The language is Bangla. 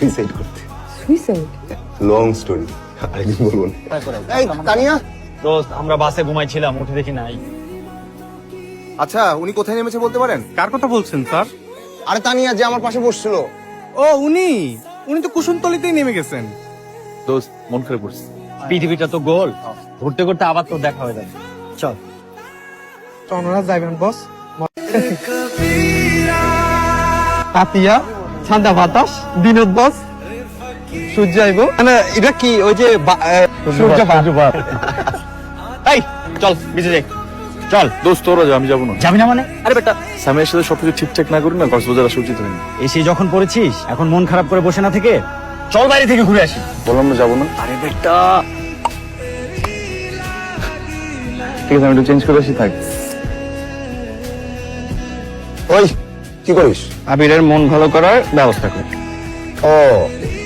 সুইসাইড করতে। সুইসাইড? লং স্টোরি, আরেকদিন বলবো না। এই তানিয়া, দোস্ত আমরা বাসে ঘুমাইছিলাম, উঠে দেখি নাই। আচ্ছা উনি কোথায় নেমেছে বলতে পারেন? কার কথা বলছেন স্যার? আরে তানিয়া যে আমার পাশে বসছিল। ও উনি তো কুসুমতলিতেই নেমে গেছেন। দোস্ত মন খারাপ করছে। পৃথিবীটা তো গোল, ঘুরতে ঘুরতে আবার তো দেখা হয়ে যাবে। চল ওনারা যাইবেন বস। পাতিয়া ঠান্ডা বাতাস বিনোদ বস সূর্য আইব। মানে এটা কি ওই যে সূর্যপাত? এই চল বিজে যাই, চল। দোস্ত তোরা যা, আমি যাবো না। যাবি না মানে? আরে বেটা, স্যামের সাথে সবকিছু ঠিকঠাক না করি না, কক্সবাজার আসা উচিত হয়নি। এসে যখন পড়েছিস এখন মন খারাপ করে বসে না থেকে চল বাইরে থেকে ঘুরে আসি। বললাম না যাবো না। আরে বেটা, ঠিক আছে আমি একটু চেঞ্জ করে আসি, থাক। ওই কি করিস? আবিরের মন ভালো করার ব্যবস্থা করি। ও